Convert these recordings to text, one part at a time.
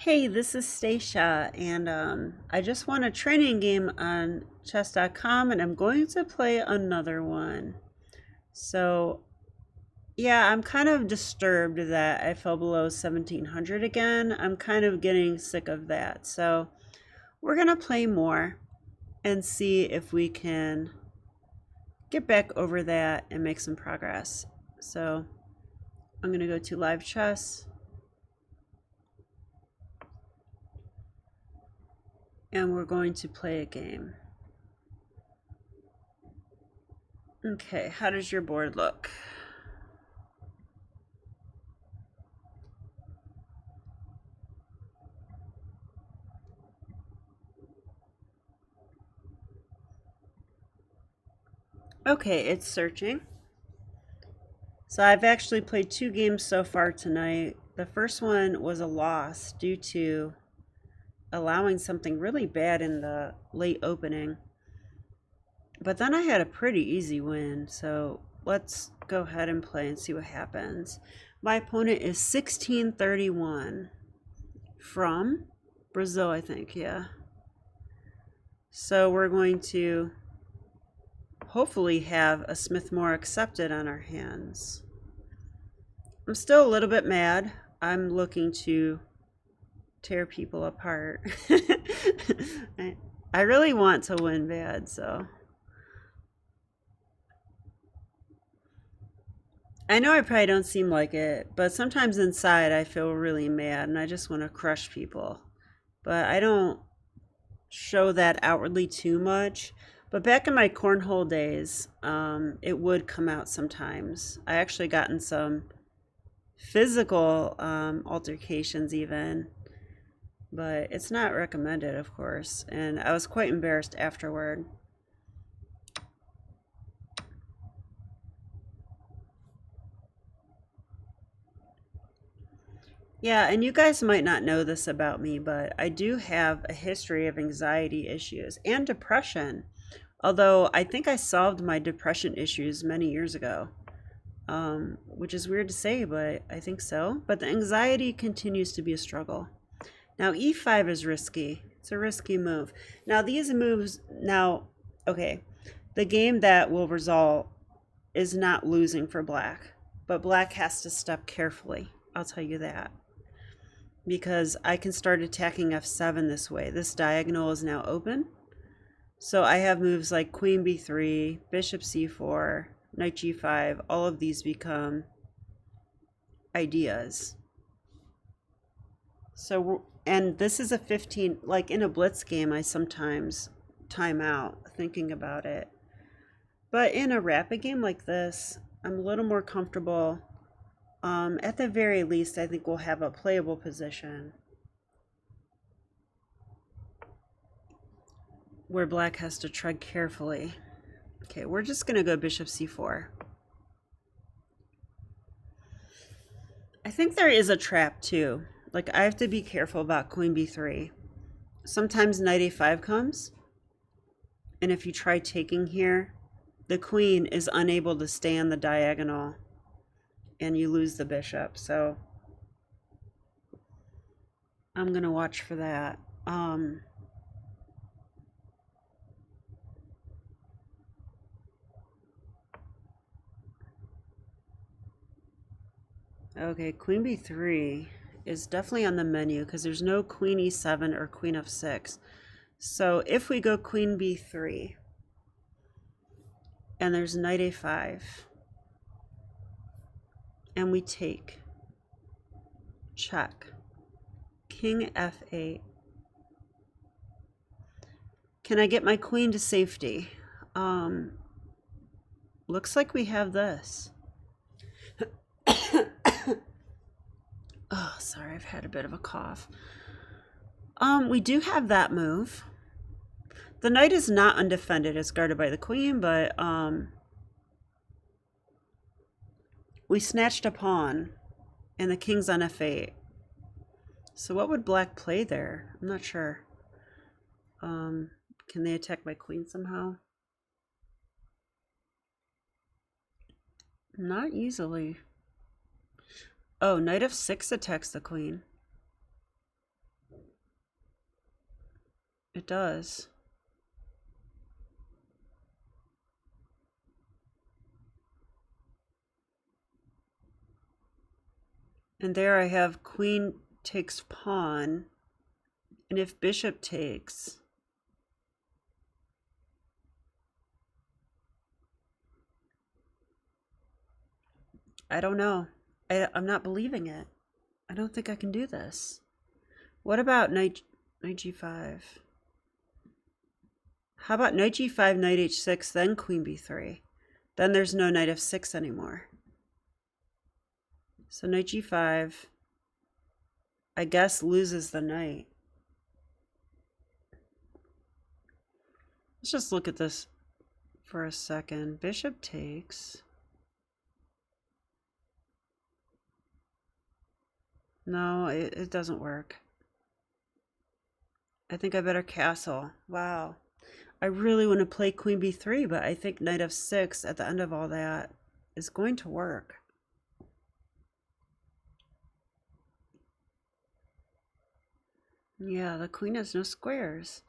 Hey, this is Stacia, and I just won a training game on chess.com, and I'm going to play another one. So, yeah, I'm kind of disturbed that I fell below 1700 again. I'm kind of getting sick of that. So, we're going to play more and see if we can get back over that and make some progress. So, I'm going to go to live chess, and we're going to play a game. Okay, how does your board look? Okay, it's searching. So I've actually played two games so far tonight. The first one was a loss due to allowing something really bad in the late opening. But then I had a pretty easy win. So let's go ahead and play and see what happens. My opponent is 1631 from Brazil, I think. Yeah. So we're going to hopefully have a Smith-Morra accepted on our hands. I'm still a little bit mad. I'm looking to tear people apart. I really want to win bad, so. I know I probably don't seem like it, but sometimes inside I feel really mad and I just want to crush people. But I don't show that outwardly too much. But back in my cornhole days, it would come out sometimes. I actually got in some physical altercations even, but it's not recommended, of course. And I was quite embarrassed afterward. Yeah, and you guys might not know this about me, but I do have a history of anxiety issues and depression. Although I think I solved my depression issues many years ago, which is weird to say, but I think so. But the anxiety continues to be a struggle. Now, e5 is risky. It's a risky move. Now, these moves, okay, the game that will result is not losing for black, but black has to step carefully. I'll tell you that. Because I can start attacking f7 this way. This diagonal is now open. So I have moves like queen b3, bishop c4, knight g5. All of these become ideas. So, and this is a 15, like in a blitz game, I sometimes time out thinking about it. But in a rapid game like this, I'm a little more comfortable. At the very least, I think we'll have a playable position where black has to tread carefully. Okay, we're just going to go bishop c4. I think there is a trap too. Like, I have to be careful about queen b3. Sometimes knight a5 comes, and if you try taking here, the queen is unable to stay on the diagonal, and you lose the bishop. So I'm going to watch for that. Okay, queen b3 is definitely on the menu because there's no queen e7 or queen f6. So if we go queen b3 and there's knight a5 and we take, check, king f8. Can I get my queen to safety? Looks like we have this. Oh, sorry, I've had a bit of a cough. We do have that move. The knight is not undefended, it's guarded by the queen, but we snatched a pawn and the king's on f8. So what would black play there? I'm not sure. Can they attack my queen somehow? Not easily. Oh, knight f6 attacks the queen. It does. And there I have queen takes pawn. And if bishop takes, I don't know. I'm not believing it. I don't think I can do this. What about knight g5? How about knight g5, knight h6, then queen b3? Then there's no knight f6 anymore. So knight g5, I guess, loses the knight. Let's just look at this for a second. Bishop takes. No, it doesn't work. I think I better castle. Wow. I really want to play queen b3, but I think knight f6 at the end of all that is going to work. Yeah, the queen has no squares.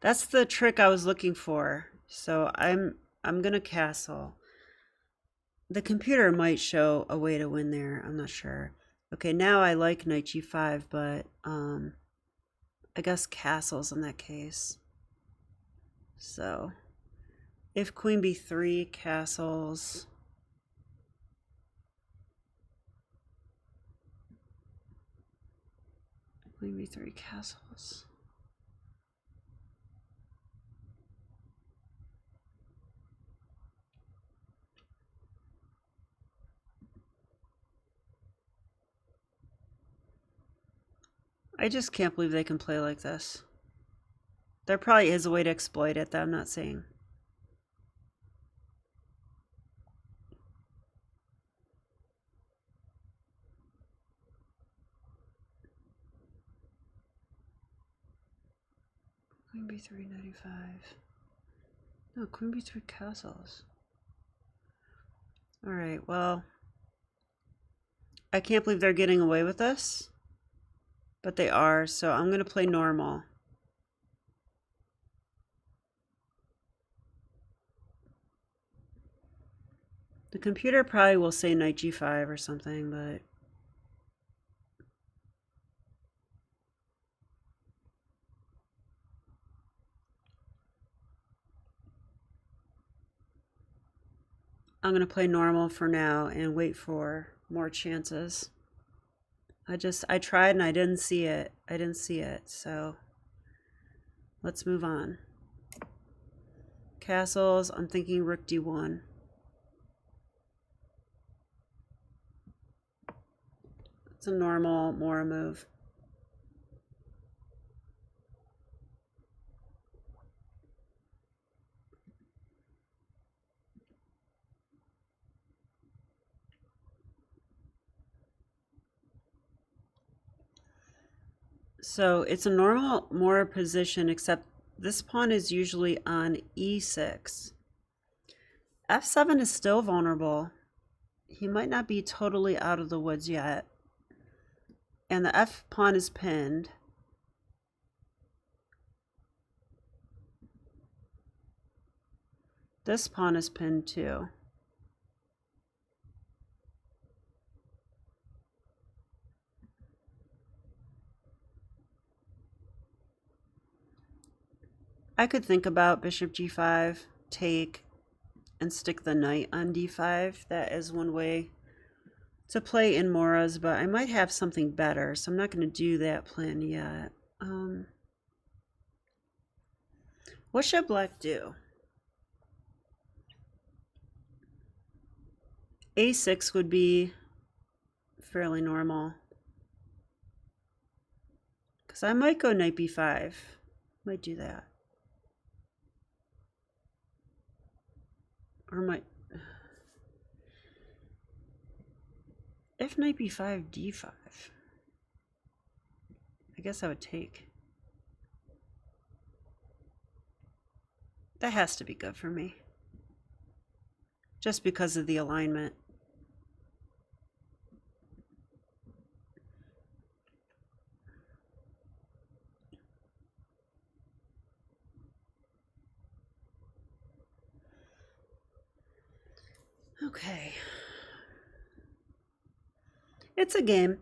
That's the trick I was looking for. So I'm gonna castle. The computer might show a way to win there. I'm not sure. Okay, now I like knight g5, but I guess castles in that case. So if queen b3 castles, queen b3 castles. I just can't believe they can play like this. There probably is a way to exploit it that I'm not seeing. Queen b3, 95. No, queen b3 castles. All right, well, I can't believe they're getting away with this, but they are, so I'm going to play normal. The computer probably will say knight g5 or something, but I'm going to play normal for now and wait for more chances. I tried and I didn't see it. So let's move on. Castles, I'm thinking rook d1. It's a normal Morra move. So it's a normal Morra position, except this pawn is usually on e6. f7 is still vulnerable. He might not be totally out of the woods yet. And the f pawn is pinned. This pawn is pinned too. I could think about bishop g5, take, and stick the knight on d5. That is one way to play in Morras, but I might have something better, so I'm not going to do that plan yet. What should black do? a6 would be fairly normal, because I might go knight b5. Might do that. Or might... If knight b5, d5. I guess I would take. That has to be good for me. Just because of the alignment. Okay. It's a game.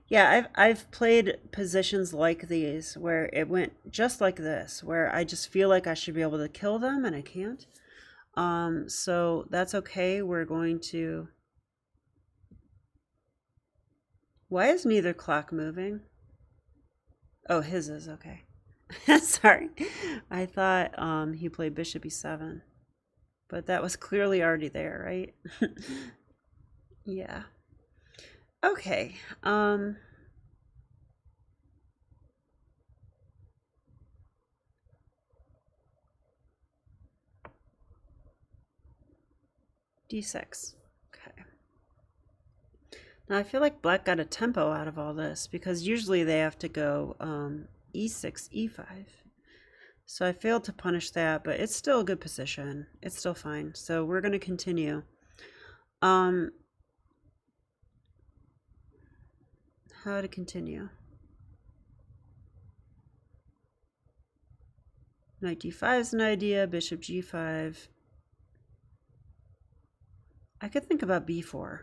Yeah, I've played positions like these where it went just like this, where I just feel like I should be able to kill them and I can't. So that's okay. We're going to. Why is neither clock moving? Oh, his is okay. Sorry. I thought he played bishop e7, but that was clearly already there, right? Yeah. Okay. D6. Okay. Now I feel like black got a tempo out of all this because usually they have to go e6, e5. So I failed to punish that, but it's still a good position. It's still fine. So we're going to continue. How to continue? Knight d5 is an idea. Bishop g5. I could think about b4.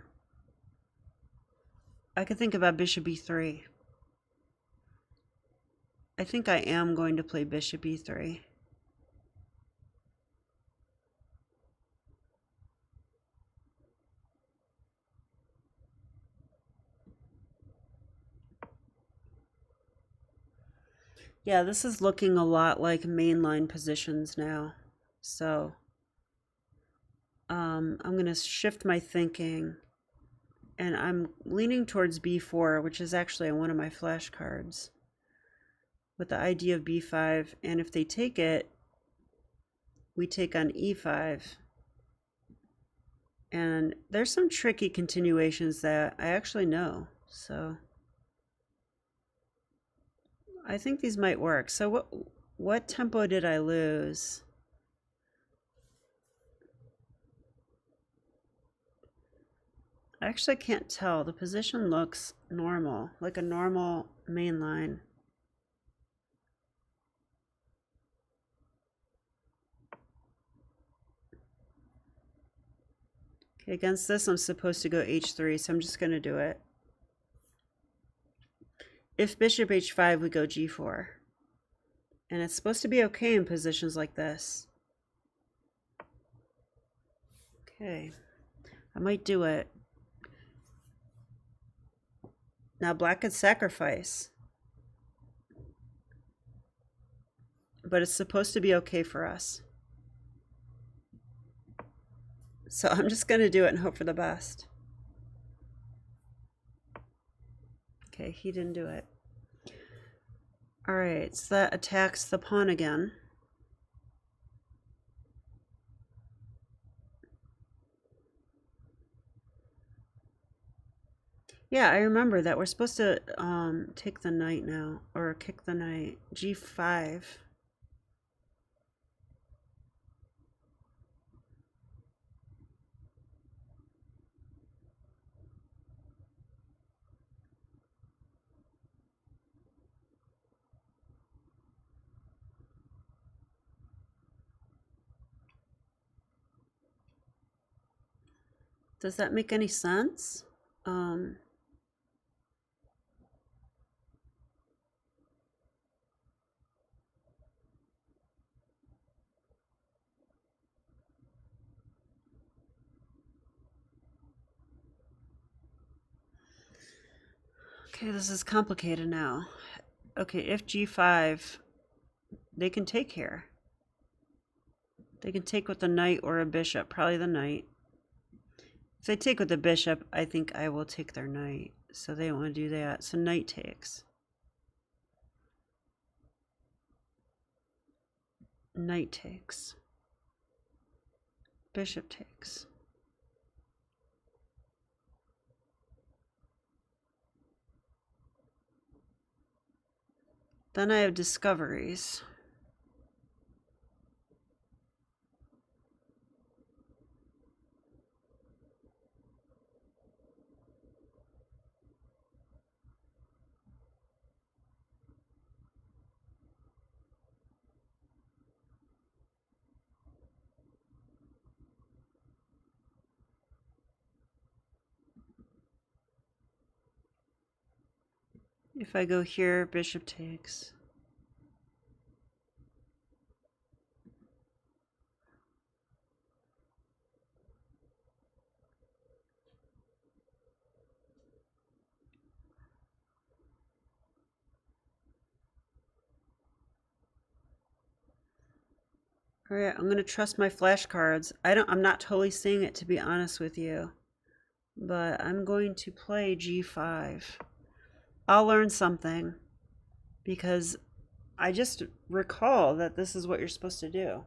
I could think about bishop e3. I think I am going to play bishop e3. Yeah, this is looking a lot like mainline positions now. So I'm going to shift my thinking, and I'm leaning towards b4, which is actually on one of my flashcards, with the idea of b5. And if they take it, we take on e5. And there's some tricky continuations that I actually know. So I think these might work. So what tempo did I lose? I actually can't tell. The position looks normal, like a normal main line. Okay, against this I'm supposed to go h3, so I'm just going to do it. If bishop h5, we go g4. And it's supposed to be okay in positions like this. Okay, I might do it. Now black could sacrifice. But it's supposed to be okay for us. So I'm just going to do it and hope for the best. Okay, he didn't do it. All right, so that attacks the pawn again. Yeah, I remember that we're supposed to take the knight now, or kick the knight. G5. Does that make any sense? Okay, this is complicated now. Okay, if G5, they can take here. They can take with the knight or a bishop, probably the knight. If they take with the bishop, I think I will take their knight. So they don't want to do that. So knight takes. Knight takes. Bishop takes. Then I have discoveries. If I go here, bishop takes. All right, I'm gonna trust my flashcards. I'm not totally seeing it, to be honest with you, but I'm going to play G5. I'll learn something because I just recall that this is what you're supposed to do.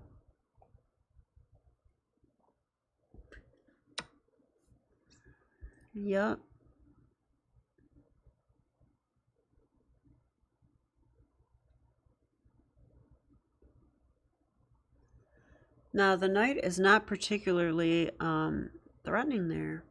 Yep. Now the knight is not particularly threatening there.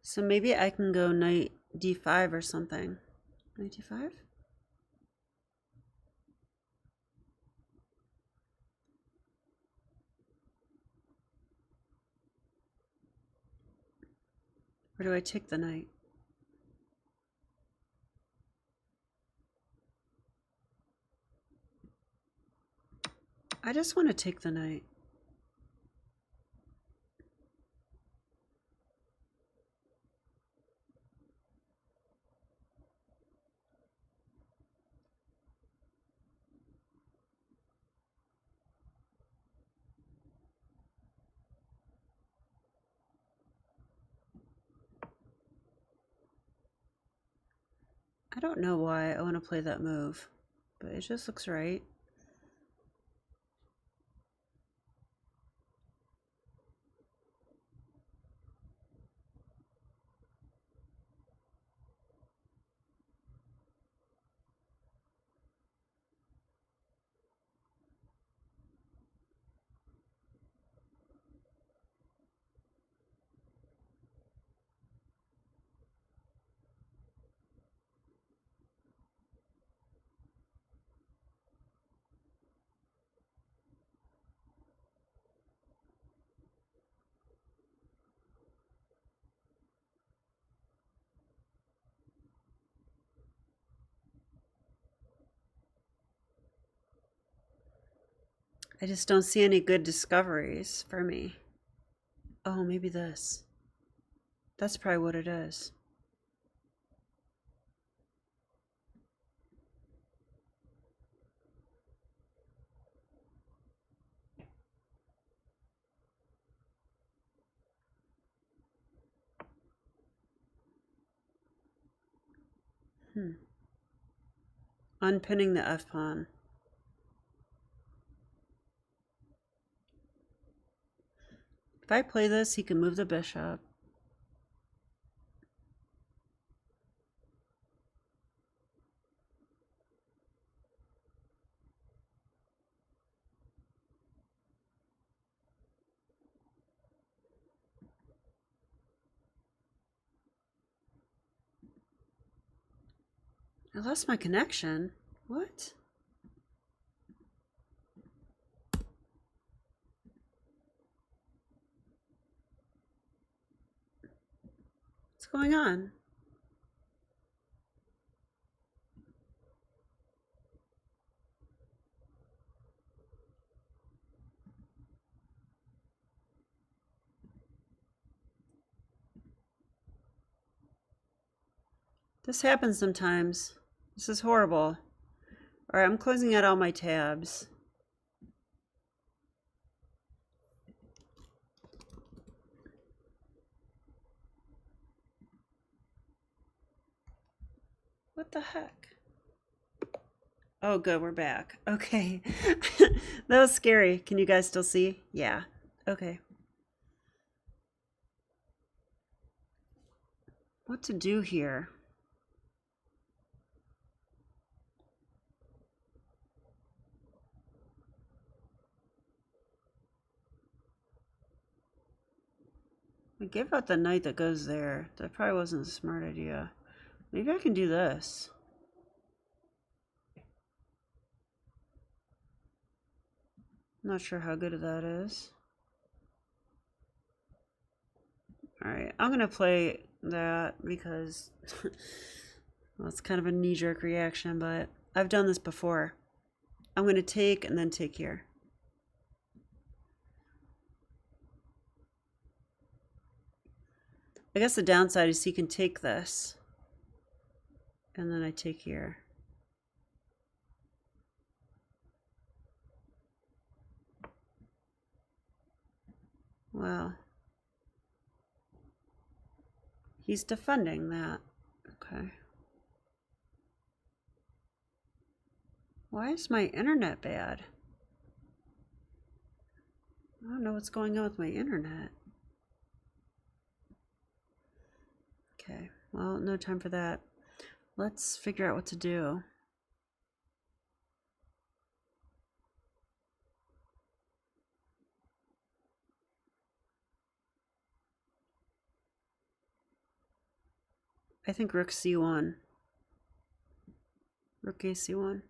So maybe I can go knight d5 or something. Knight d5? Or do I take the knight? I just want to take the knight. I don't know why I want to play that move, but it just looks right. I just don't see any good discoveries for me. Oh, maybe this. That's probably what it is. Unpinning the f-pawn. If I play this, he can move the bishop. I lost my connection. What? What's going on? This happens sometimes. This is horrible. All right, I'm closing out all my tabs. What the heck? Oh, good, we're back. Okay. That was scary. Can you guys still see? Yeah. Okay. What to do here? I gave out the knight that goes there. That probably wasn't a smart idea. Maybe I can do this. Not sure how good that is. Alright, I'm gonna play that because well, it's kind of a knee-jerk reaction, but I've done this before. I'm gonna take and then take here. I guess the downside is he can take this. And then I take here. Wow. He's defending that. Okay. Why is my internet bad? I don't know what's going on with my internet. Okay, well, no time for that. Let's figure out what to do. I think rook c1. Rook a c1.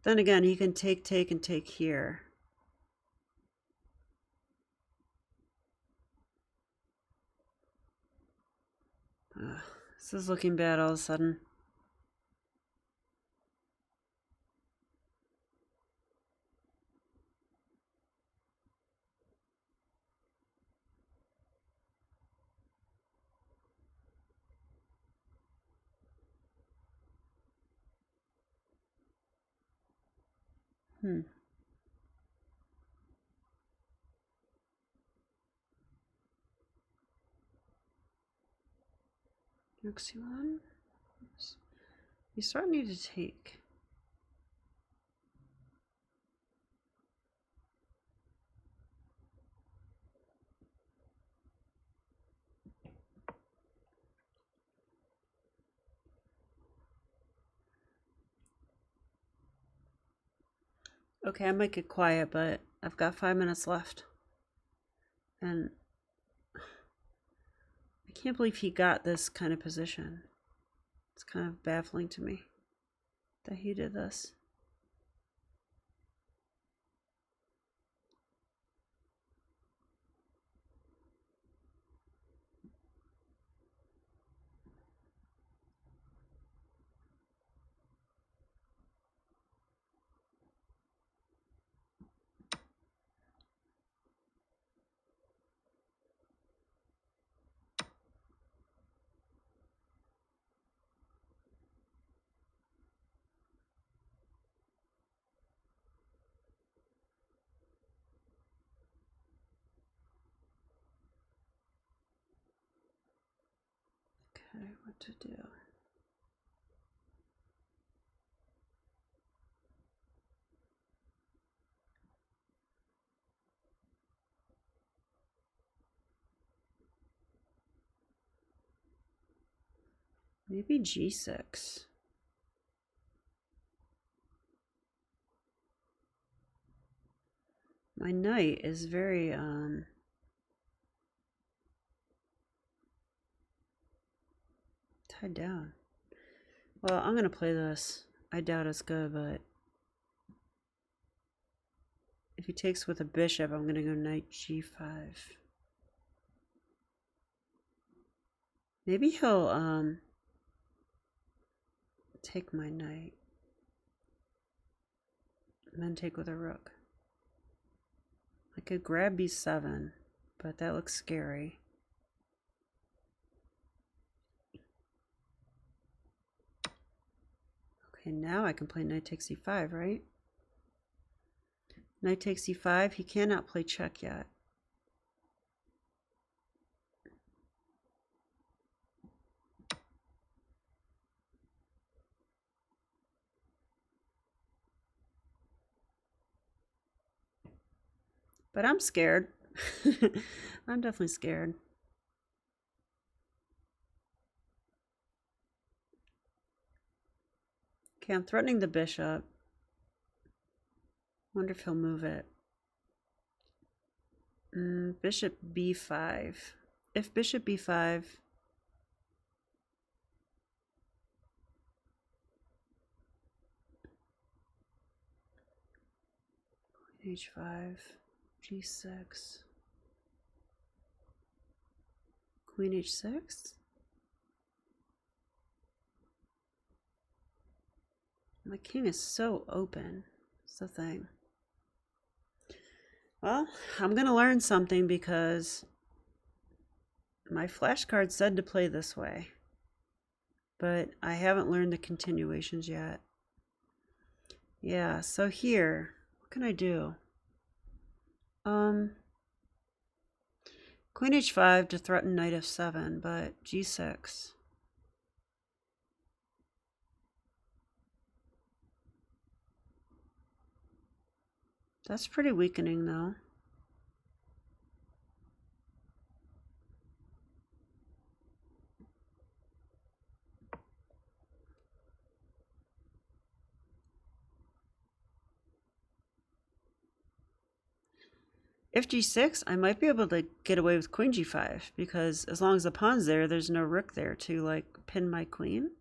Then again, he can take, and take here. Ugh, this is looking bad all of a sudden. Rook c1. You sort of need to take. Okay, I might get quiet, but I've got 5 minutes left. And I can't believe he got this kind of position. It's kind of baffling to me that he did this. Okay, what to do? Maybe g6. My knight is very tied down. Well, I'm gonna play this. I doubt it's good, but if he takes with a bishop, I'm gonna go knight g5. Maybe he'll take my knight and then take with a rook. I could grab b7, but that looks scary. Okay, now I can play knight takes e5, right? Knight takes e5. He cannot play check yet. But I'm scared. I'm definitely scared. Okay, I'm threatening the bishop. Wonder if he'll move it. Bishop b5. If bishop b5, H5, G6, Queen H6. My king is so open. It's the thing. Well, I'm going to learn something because my flashcard said to play this way. But I haven't learned the continuations yet. Yeah, so here, what can I do? Queen H5 to threaten knight F7, but G6. That's pretty weakening, though. If G6, I might be able to get away with Queen G5, because as long as the pawn's there, there's no rook there to, like, pin my queen.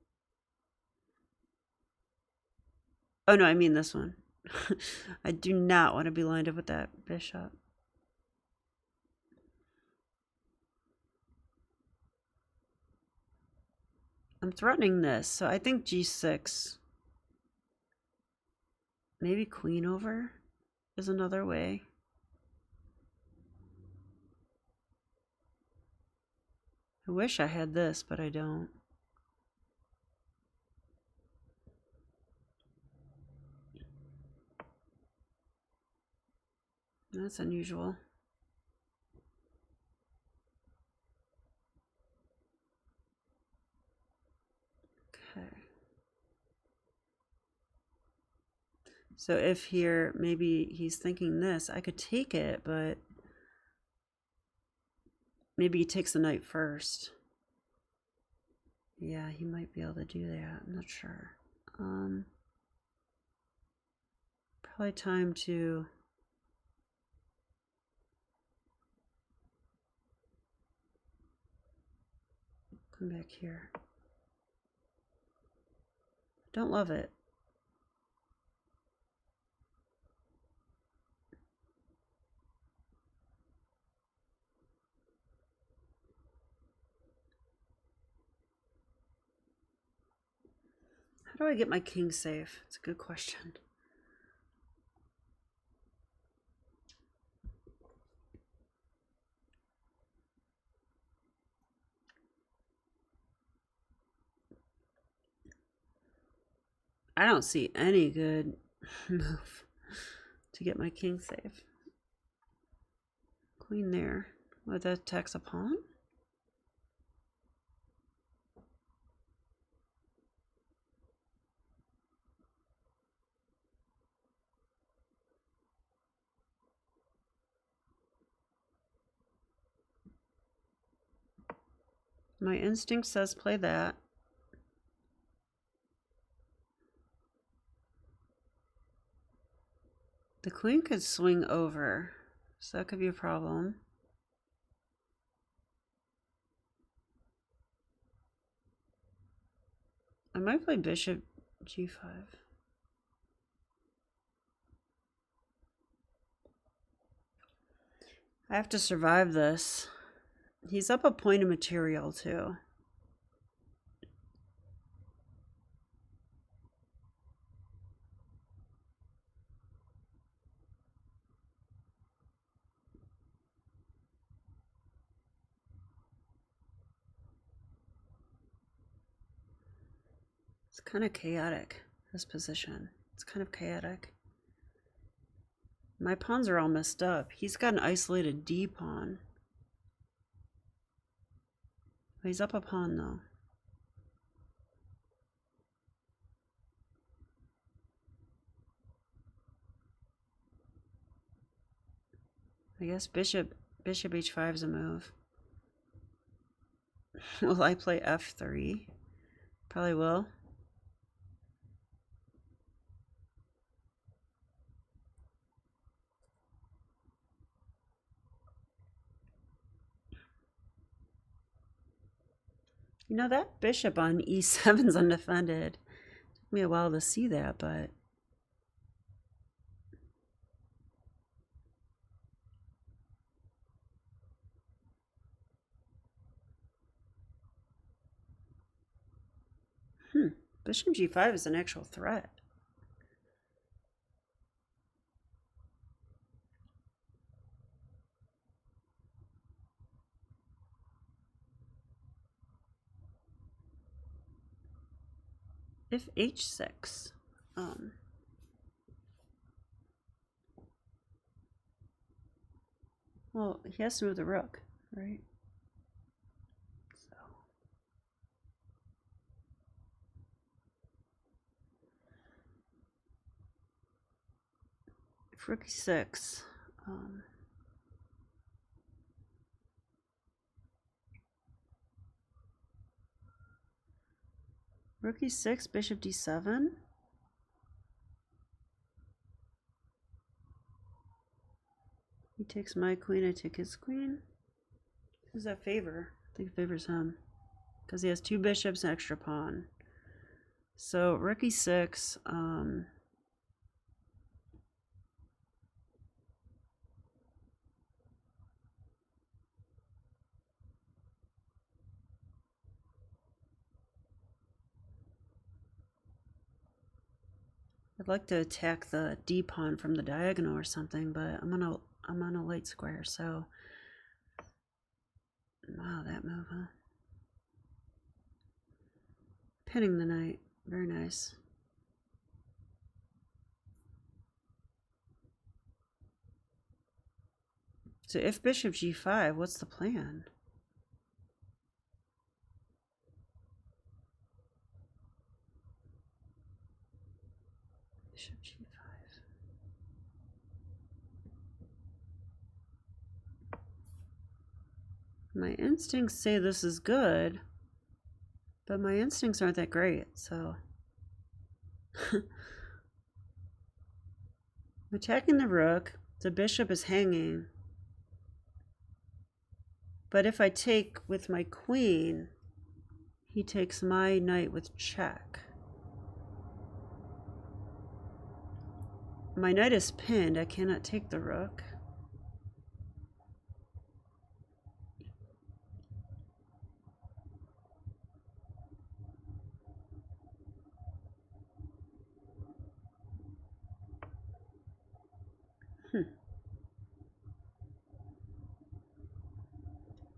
Oh, no, I mean this one. I do not want to be lined up with that bishop. I'm threatening this, so I think G6. Maybe queen over is another way. I wish I had this, but I don't. That's unusual. Okay. So if here, maybe he's thinking this, I could take it, but maybe he takes the knight first. Yeah, he might be able to do that. I'm not sure. Probably time to come back here. Don't love it. How do I get my king safe? It's a good question. I don't see any good move to get my king safe. Queen there. Would that tax a pawn? My instinct says play that. The queen could swing over, so that could be a problem. I might play bishop g5. I have to survive this. He's up a point of material too. It's kind of chaotic, this position. It's kind of chaotic. My pawns are all messed up. He's got an isolated D pawn. He's up a pawn though. I guess bishop h5 is a move. Will I play f3? Probably will. You know, that bishop on e7 is undefended. Took me a while to see that, but Hmm. Bishop g5 is an actual threat. If h6. Well, he has to move the rook, right? So. If rook e6. Rook e6, bishop d7. He takes my queen, I take his queen. Who's that favor? I think it favors him. Because he has two bishops and extra pawn. So rook e6. I'd like to attack the d pawn from the diagonal or something, but I'm on a light square, so wow, that move, huh? Pinning the knight, very nice. So if bishop g5, what's the plan? Bishop g5. My instincts say this is good, but my instincts aren't that great, so. I'm attacking the rook. The bishop is hanging. But if I take with my queen, he takes my knight with check. My knight is pinned. I cannot take the rook.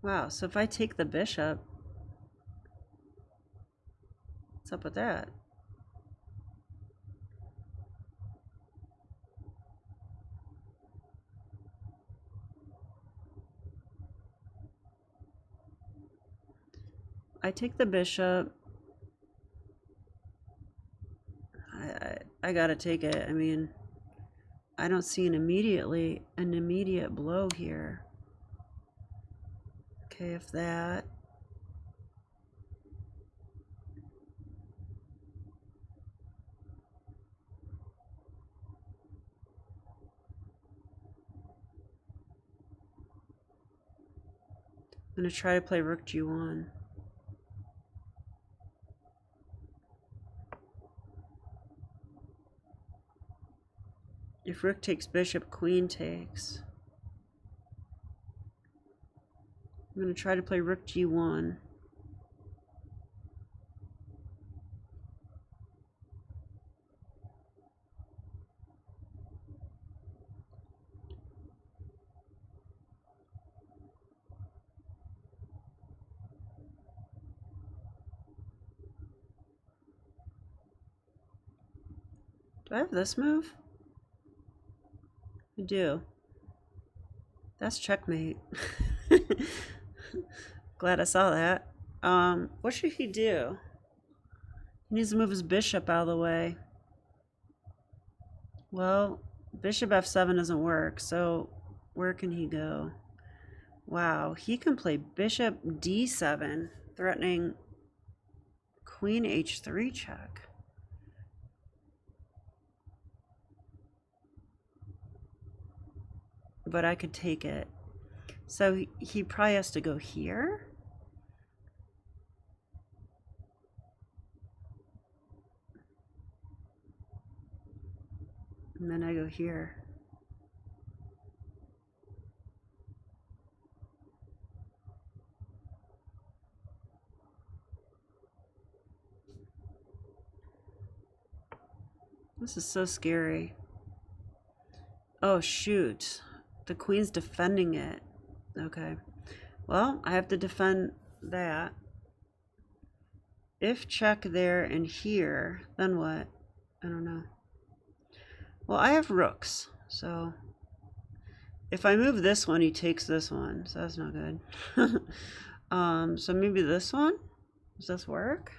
Wow, so if I take the bishop, what's up with that? I take the bishop. I gotta take it. I mean, I don't see an immediate blow here. Okay, if that. I'm gonna try to play rook g1. If rook takes bishop, queen takes. I'm going to try to play rook g1. Do I have this move? I do. That's checkmate. Glad I saw that. What should he do? He needs to move his bishop out of the way. Well, bishop f7 doesn't work, so where can he go? Wow, he can play bishop d7, threatening queen h3 check. But I could take it. So he probably has to go here. And then I go here. This is so scary. Oh, shoot. The queen's defending it. Okay. Well, I have to defend that. If check there and here, then what? I don't know. Well, I have rooks, so if I move this one, he takes this one, so that's not good. So maybe this one? Does this work?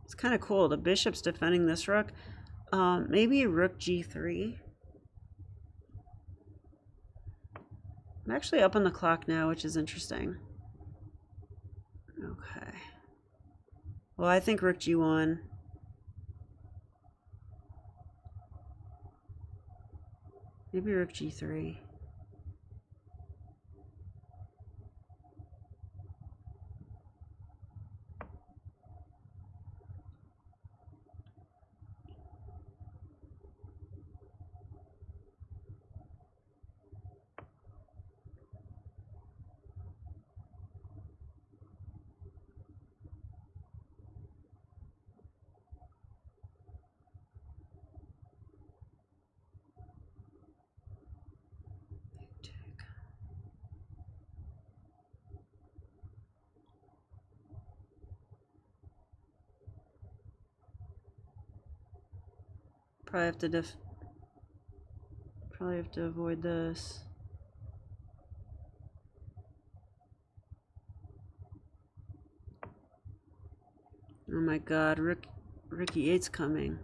It's kind of cool. The bishop's defending this rook. Maybe rook g3. I'm actually up on the clock now, which is interesting. Okay. Well, I think rook g1. Maybe rook g3. Probably have to avoid this. Oh my god, rook e8's coming.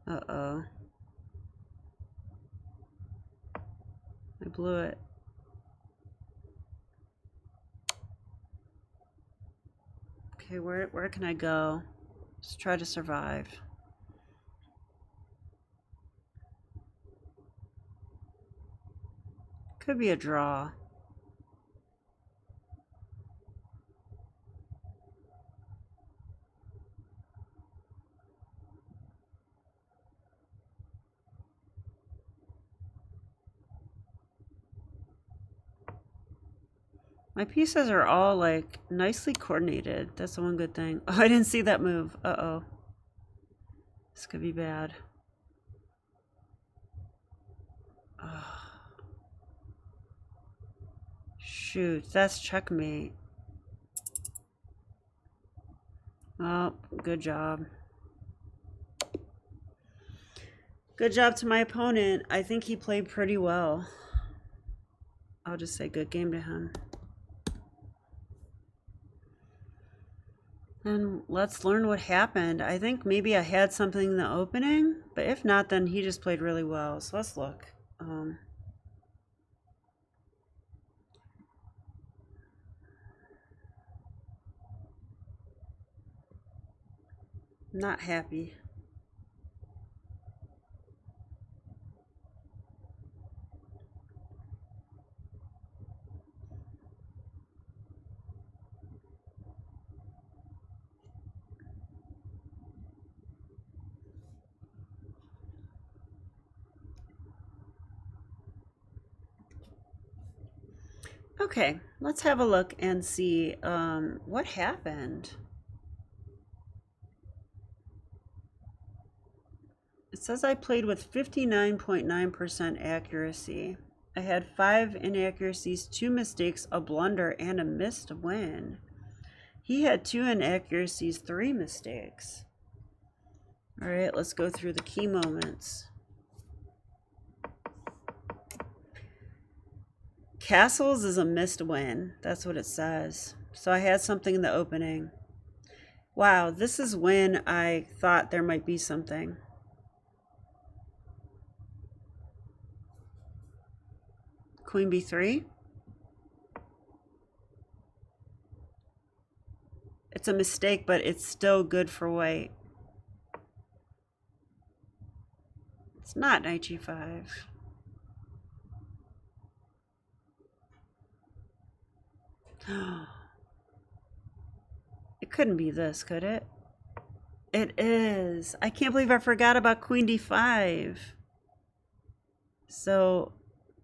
Uh-oh. I blew it. Okay, where can I go? Just try to survive. Could be a draw. My pieces are all like nicely coordinated. That's the one good thing. Oh, I didn't see that move. Uh-oh. This could be bad. Oh. Shoot, that's checkmate. Oh, good job. Good job to my opponent. I think he played pretty well. I'll just say good game to him. And let's learn what happened. I think maybe I had something in the opening, but if not, then he just played really well. So let's look. Not happy. Okay, let's have a look and see what happened. It says I played with 59.9% accuracy. I had 5 inaccuracies, 2 mistakes, a blunder, and a missed win. He had 2 inaccuracies, 3 mistakes. All right, let's go through the key moments. Castles is a missed win. That's what it says. So I had something in the opening. Wow, this is when I thought there might be something. Queen b3. It's a mistake, but it's still good for white. It's not knight g5. It couldn't be this, could it? It is. I can't believe I forgot about queen d5. So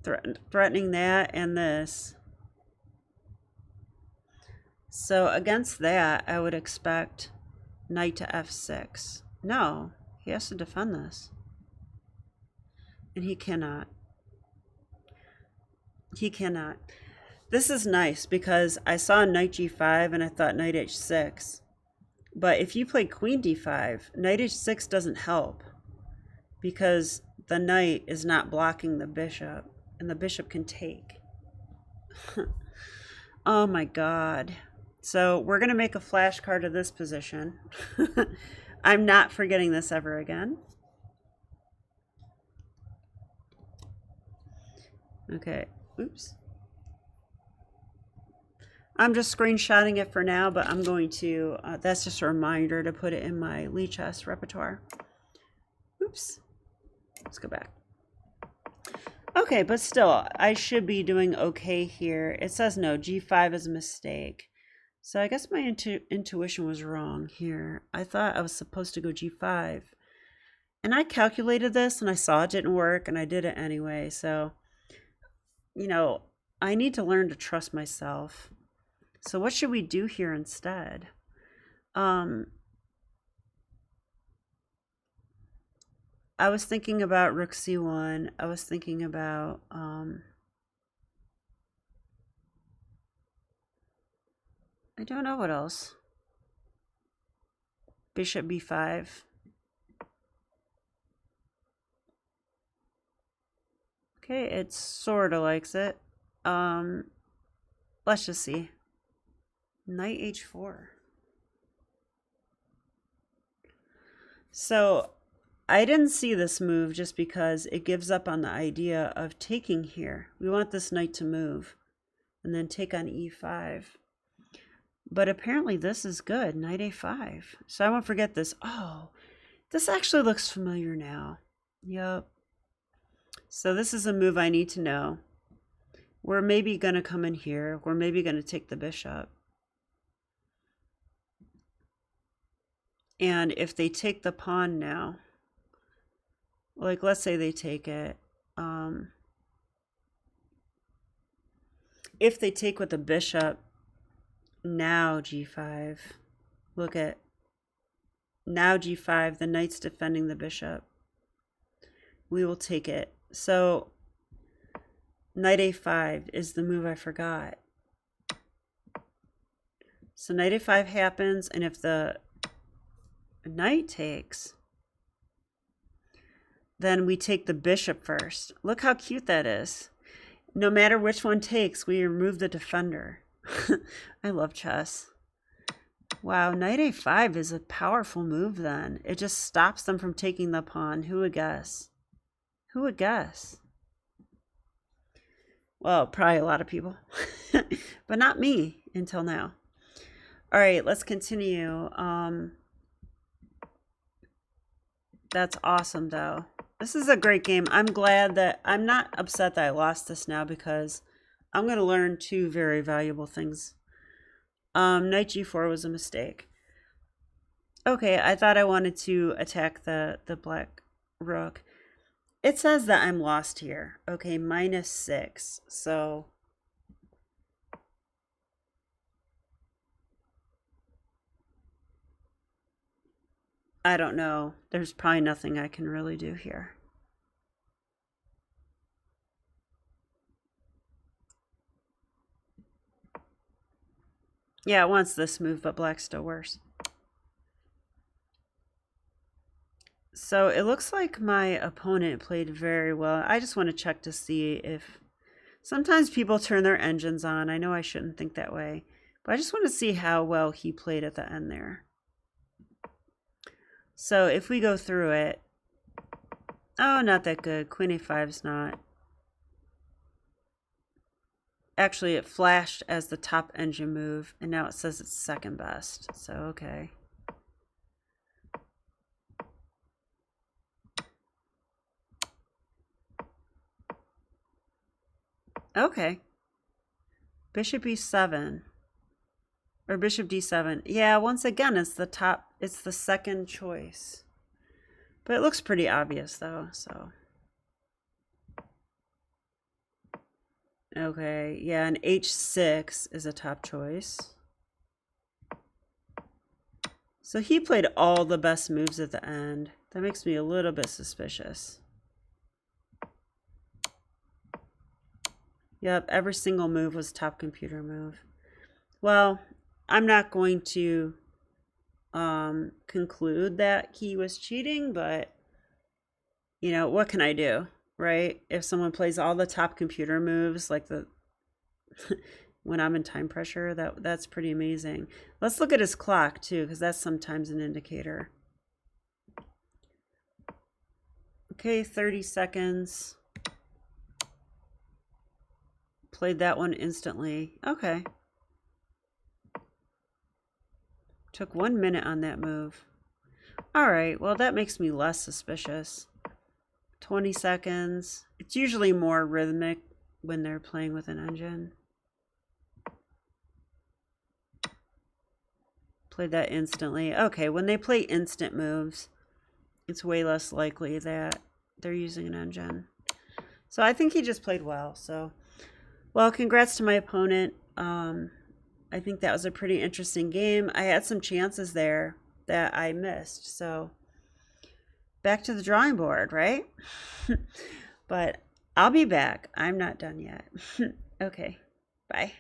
threatening that and this. So against that, I would expect knight to f6. No, he has to defend this. And he cannot. He cannot. This is nice because I saw knight g5 and I thought knight h6. But if you play queen d5, knight h6 doesn't help because the knight is not blocking the bishop and the bishop can take. Oh my God. So we're going to make a flashcard of this position. I'm not forgetting this ever again. Okay. Oops. I'm just screenshotting it for now, but I'm going to, that's just a reminder to put it in my Lichess repertoire. Oops. Let's go back. Okay, but still, I should be doing okay here. It says no, g5 is a mistake. So I guess my intuition was wrong here. I thought I was supposed to go g5. And I calculated this and I saw it didn't work and I did it anyway. So, you know, I need to learn to trust myself. So what should we do here instead? I was thinking about rook c1. I was thinking about I don't know what else. Bishop b5. Okay, it sort of likes it. Let's just see. Knight h4. So I didn't see this move just because it gives up on the idea of taking here. We want this knight to move and then take on e5. But apparently this is good, knight a5. So I won't forget this. Oh, this actually looks familiar now. Yep. So this is a move I need to know. We're maybe going to come in here. We're maybe going to take the bishop. And if they take the pawn now, like let's say they take it. If they take with the bishop, now g5. Look at now g5, the knight's defending the bishop. We will take it. So knight a5 is the move I forgot. So knight a5 happens, and if the knight takes, then we take the bishop first. Look how cute that is. No matter which one takes, we remove the defender. I love chess. Wow, knight a5 is a powerful move then. It just stops them from taking the pawn. Who would guess? Who would guess? Well, probably a lot of people. But not me until now. All right, let's continue. That's awesome, though. This is a great game. I'm glad that I'm not upset that I lost this now because I'm going to learn two very valuable things. Knight g4 was a mistake. Okay, I thought I wanted to attack the black rook. It says that I'm lost here. Okay, -6. So I don't know. There's probably nothing I can really do here. Yeah, it wants this move, but black's still worse. So it looks like my opponent played very well. I just want to check to see if... Sometimes people turn their engines on. I know I shouldn't think that way. But I just want to see how well he played at the end there. So if we go through it... Oh, not that good. Queen a5's not... Actually, it flashed as the top engine move, and now it says it's second best. So, okay. Okay. Bishop e7. Or bishop d7. Yeah, once again, it's the second choice. But it looks pretty obvious though, so. Okay, yeah, and h6 is a top choice. So he played all the best moves at the end. That makes me a little bit suspicious. Yep, every single move was top computer move. Well, I'm not going to conclude that he was cheating, but you know, what can I do, right? If someone plays all the top computer moves, like the when I'm in time pressure, that's pretty amazing. Let's look at his clock too, because that's sometimes an indicator. Okay, 30 seconds. Played that one instantly. Okay. Took 1 minute on that move. All right, well, that makes me less suspicious. 20 seconds. It's usually more rhythmic when they're playing with an engine. Played that instantly. Okay, when they play instant moves, it's way less likely that they're using an engine. So I think he just played well. So, well, congrats to my opponent. I think that was a pretty interesting game. I had some chances there that I missed. So back to the drawing board, right? But I'll be back. I'm not done yet. Okay, bye.